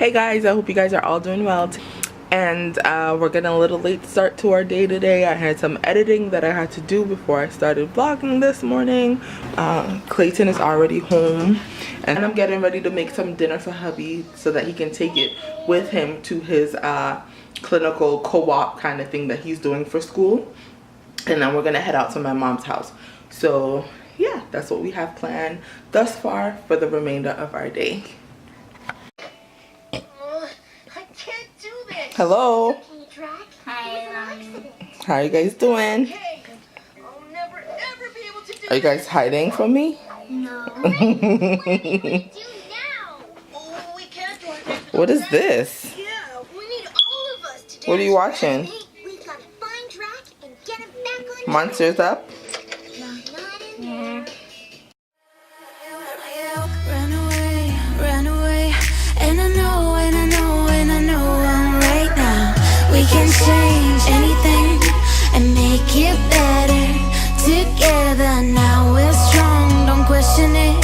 Hey guys, I hope you guys are all doing well. And we're getting a little late start to our day today. I had some editing that I had to do before I started vlogging this morning. Clayton is already home and I'm getting ready to make some dinner for hubby so that he can take it with him to his clinical co-op kind of thing that he's doing for school. And then we're gonna head out to my mom's house. So yeah, that's what we have planned thus far for the remainder of our day. Hello. Hi. How are you guys doing? Are you guys hiding from me? No. What is this? What are you watching? Monsters Up? Yeah. Run away, and I know I'm right now. We can change anything and make it better together. Now we're strong, don't question it.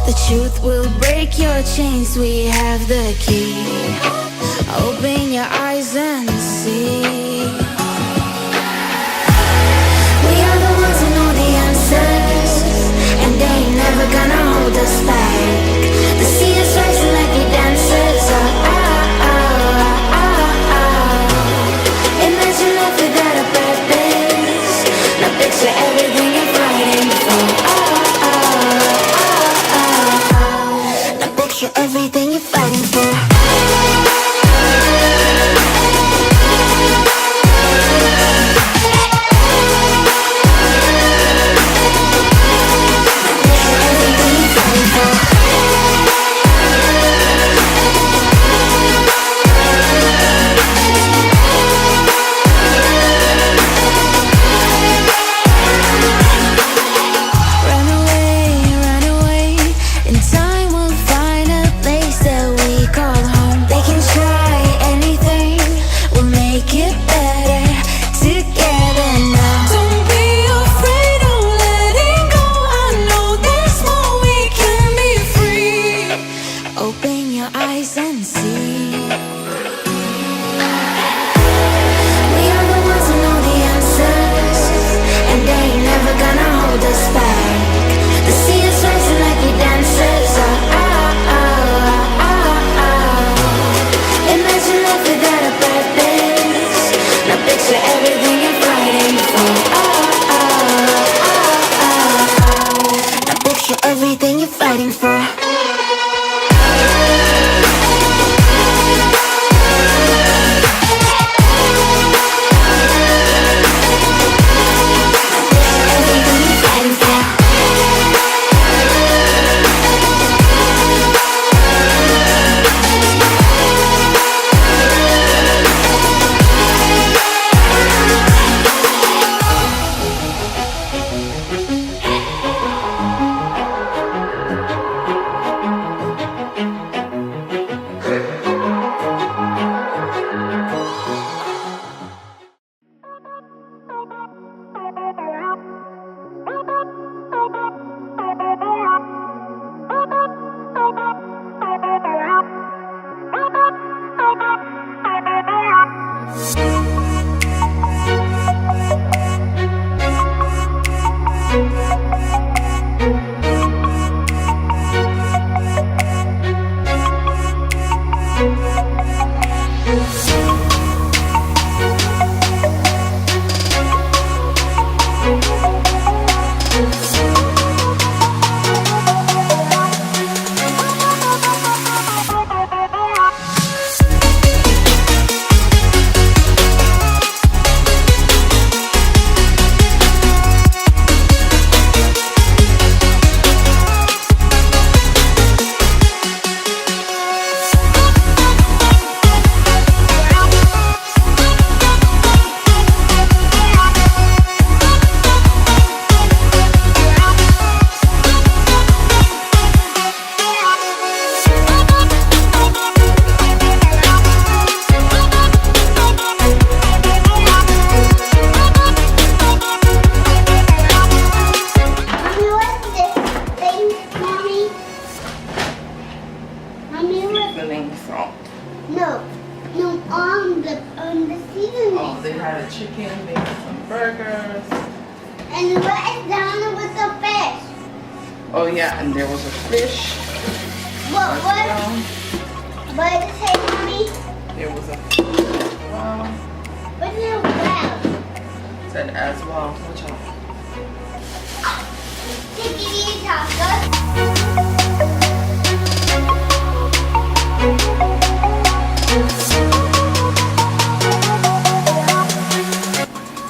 The truth will break your chains. We have the key. Open your eyes and see. We are the ones who know the answers, and they ain't never gonna hold us back. The sea is rising like we dancers. Imagine life without a purpose. Now picture everything you're fighting for. Now picture everything you're fighting for. Everything you're fighting for. Seasoning salt. No, on the seasoning. Oh, they had a chicken, they had some burgers. And what is down with the fish? Oh yeah, and there was a fish. What did it say, Mommy? There was a fish as well. What is it well? Said as well. Watch out. Tiki tacos.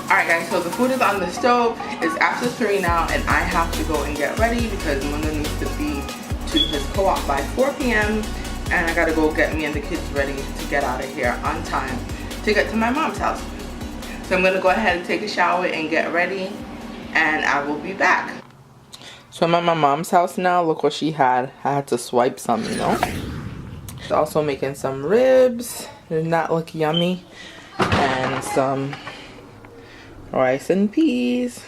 Alright guys, so the food is on the stove. It's after 3 now and I have to go and get ready because Mundo needs to be to his co-op by 4 p.m. and I gotta go get me and the kids ready to get out of here on time to get to my mom's house. So I'm gonna go ahead and take a shower and get ready and I will be back. So I'm at my mom's house now. Look what she had. I had to swipe some, you know. She's also making some ribs. Does that look yummy? And some rice and peas.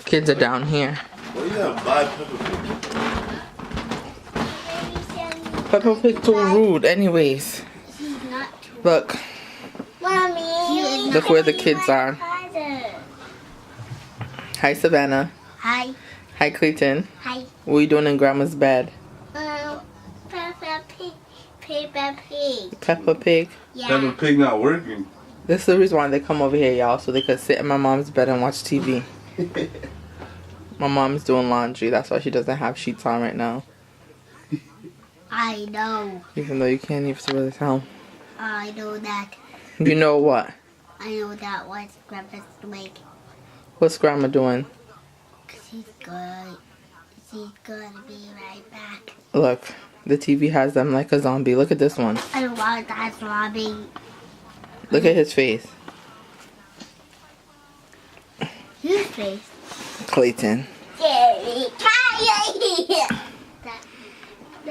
Kids are down here. Why you gotta buy Peppa Pig? Peppa Pig too rude anyways. She's not. Look. Mommy. Look where the kids are. Hi Savannah. Hi. Hi Clayton. Hi. What are you doing in Grandma's bed? Peppa Pig. Peppa Pig. Peppa Pig. Yeah. Peppa Pig not working. This is the reason why they come over here, y'all, so they could sit in my mom's bed and watch TV. My mom's doing laundry. That's why she doesn't have sheets on right now. I know. Even though you can't even really tell. I know that. You know what? I know that what Grandpa's doing. What's Grandma doing? She's good. She's gonna be right back. Look, the TV has them like a zombie. Look at this one. I don't want that zombie. Look at his face. Whose face? Clayton.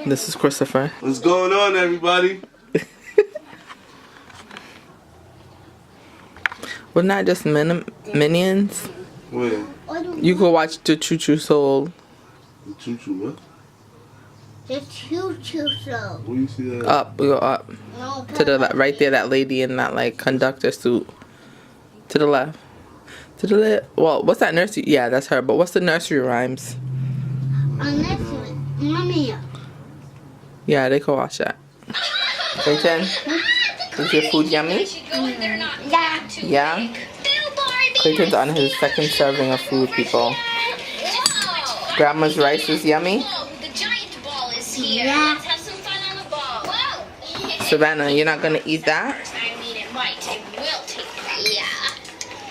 This is Christopher. What's going on, everybody? Wasn't that just Minions? Wait, You could watch the Choo Choo Soul. the choo-choo what? The choo-choo show. Where you see that? Up, we go up. No, To the left, right there, that lady in that like conductor suit. To the left. To the left. Well, what's that nursery? Yeah, that's her. But what's the nursery rhymes? On this one. Mommy. Yeah, they could watch that. Clayton, is your food yummy? Yeah. Yeah? Clayton's on his second serving of food, people. Grandma's rice is yummy. The giant ball is here. Yeah. Let's have some fun on the ball. Whoa. Savannah, you're not gonna eat that? I mean, it might take, will take. Yeah.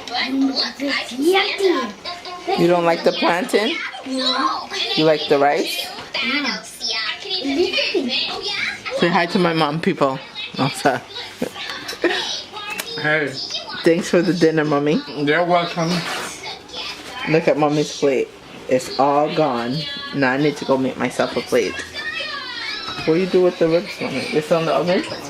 But look, I can stand up. You don't like the plantain? No. You like the rice? Thanos, yeah. I can eat anything. Oh, yeah? Say hi to my mom, people. Oh, sorry. Hey. Thanks for the dinner, mommy. You're welcome. Look at mommy's plate. It's all gone. Now I need to go make myself a plate. What do you do with the ribs, mommy? They're still in the oven? Nobody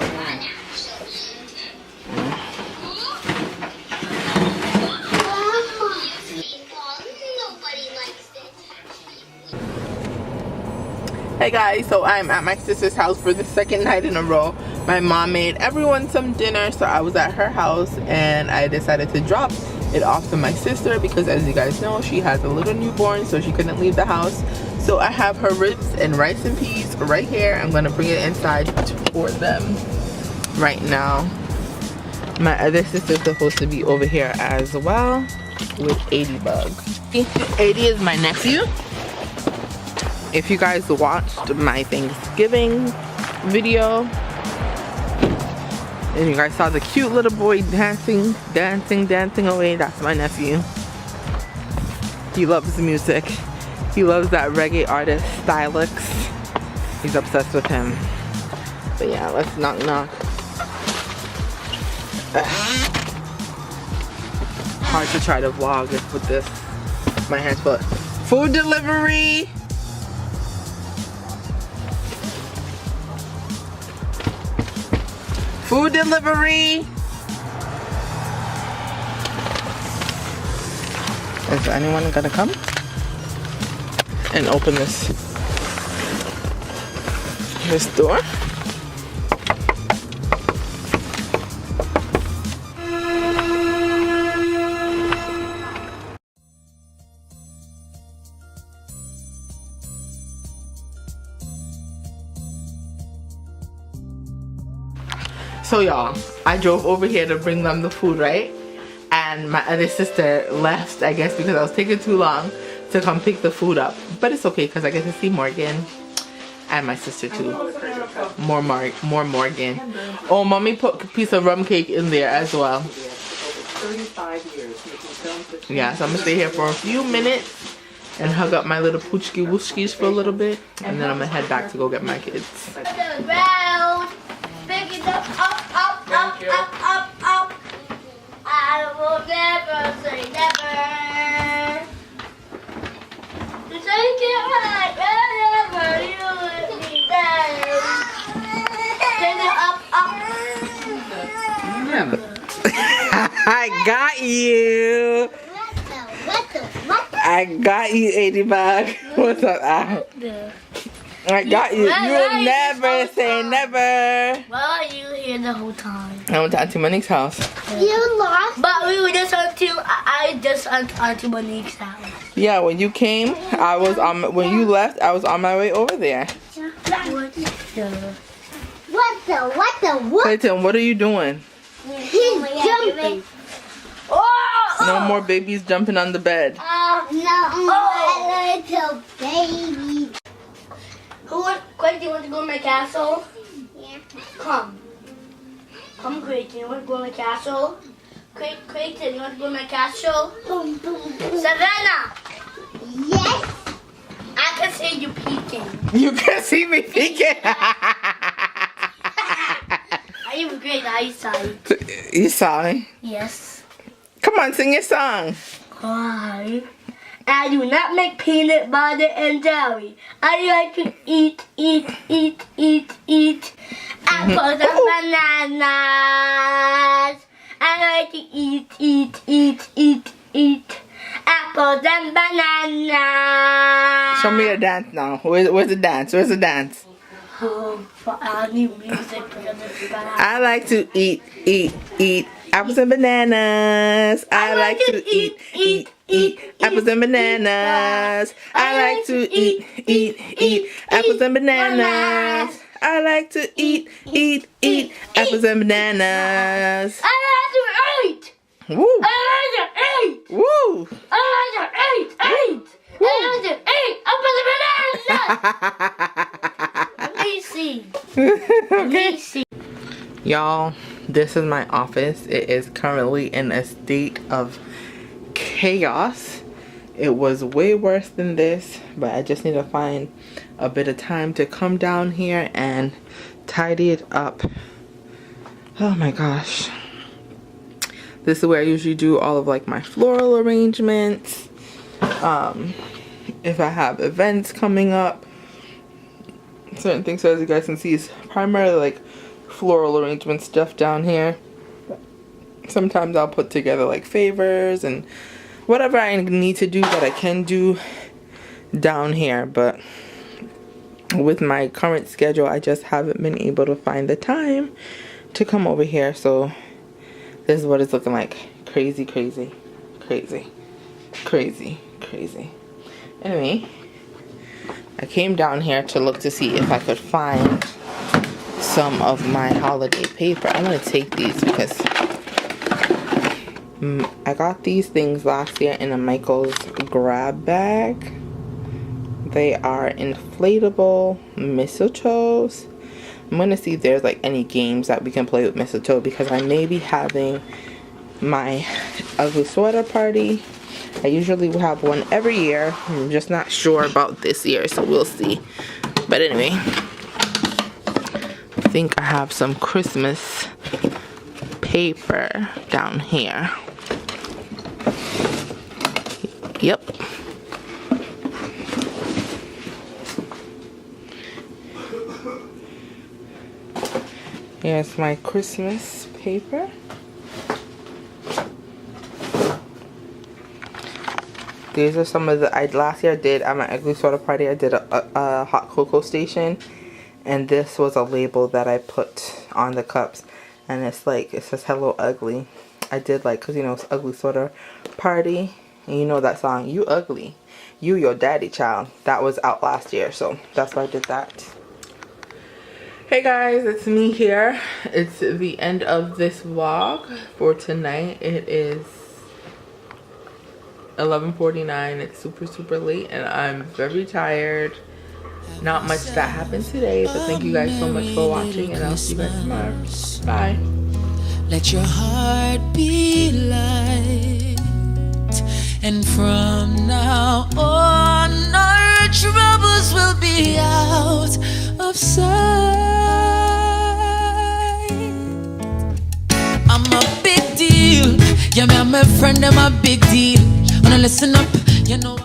likes it. Hey guys, so I'm at my sister's house for the second night in a row. My mom made everyone some dinner, so I was at her house and I decided to drop it off to my sister because, as you guys know, she has a little newborn, so she couldn't leave the house. So I have her ribs and rice and peas right here. I'm gonna bring it inside for them right now. My other sister's supposed to be over here as well with 80 bugs. 80 is my nephew. If you guys watched my Thanksgiving video and you guys saw the cute little boy dancing away, that's my nephew. He loves music. He loves that reggae artist Stylix. He's obsessed with him. But yeah, let's knock. Hard to try to vlog with this. My hands full. Food delivery. Food delivery. Is anyone gonna come and open this? this door. So y'all, I drove over here to bring them the food, right? And my other sister left, I guess because I was taking too long to come pick the food up. But it's okay because I get to see Morgan and my sister too. More Morgan. Oh, mommy put a piece of rum cake in there as well. 35 years making films. Yeah, so I'm gonna stay here for a few minutes and hug up my little poochki wooshkis for a little bit, and then I'm gonna head back to go get my kids. Pick it up, up, up, up. I will never say never. To take it right wherever you let me down. Pick it up, up. I got you. What? I got you, 80 bag. What's up, Al? I got you. You'll never say never. Why were you here the whole time? I went to Auntie Monique's house. You lost. But we were just I just went to Auntie Monique's house. Yeah, when you came, I was on. When you left, I was on my way over there. What? Clayton, what are you doing? He's jumping. Oh! No more babies jumping on the bed. My little baby. Clayton, you want to go to my castle? Yeah. Come, Clayton, you want to go to my castle? Clayton, you want to go to my castle? Boom, boom, boom. Savannah, Yes. I can see you peeking. You can see me peeking. I have great eyesight. You saw me. Yes. Come on, sing your song. Why? I do not make peanut butter and jelly. I like to eat apples and bananas. I like to eat apples and bananas. Show me your dance now. Where's the dance? Where's the dance? Oh, but I need music because it's bad. I like to eat apples and bananas. I like to eat apples and bananas. I like to eat apples and bananas. I like to eat apples and bananas. I like to eat. Woo! I like to eat. Woo! I like to eat. I like to eat apples and bananas. Let me see. Let me see. Y'all, this is my office. It is currently in a state of chaos. It was way worse than this, but I just need to find a bit of time to come down here and tidy it up. Oh my gosh. This is where I usually do all of like my floral arrangements. If I have events coming up, certain things, so as you guys can see, is primarily like floral arrangement stuff down here. Sometimes I'll put together like favors and whatever I need to do that I can do down here, but with my current schedule I just haven't been able to find the time to come over here. So this is what it's looking like. Crazy. Anyway, I came down here to look to see if I could find some of my holiday paper. I'm gonna take these because I got these things last year in a Michael's grab bag. They are inflatable mistletoes. I'm gonna see if there's like any games that we can play with mistletoe because I may be having my ugly sweater party. I usually will have one every year. I'm just not sure about this year, so we'll see. But anyway, I think I have some Christmas paper down here. Yep. Here's my Christmas paper. These are some of the last year I did at my ugly sweater party. I did a hot cocoa station, And this was a label that I put on the cups, and it's like, it says hello ugly. I did like, because you know it's ugly sweater party, and you know that song, you ugly, you your daddy child, that was out last year, so that's why I did that. Hey guys, it's me here. It's the end of this vlog for tonight. It is 11:49. It's super late and I'm very tired. Not much that happened today, but thank you guys so much for watching, and I'll see you guys tomorrow. Bye. Let your heart be light, and from now on our troubles will be out of sight. I'm a big deal, yeah, me and my friend, I'm a big deal. Wanna listen up, you know.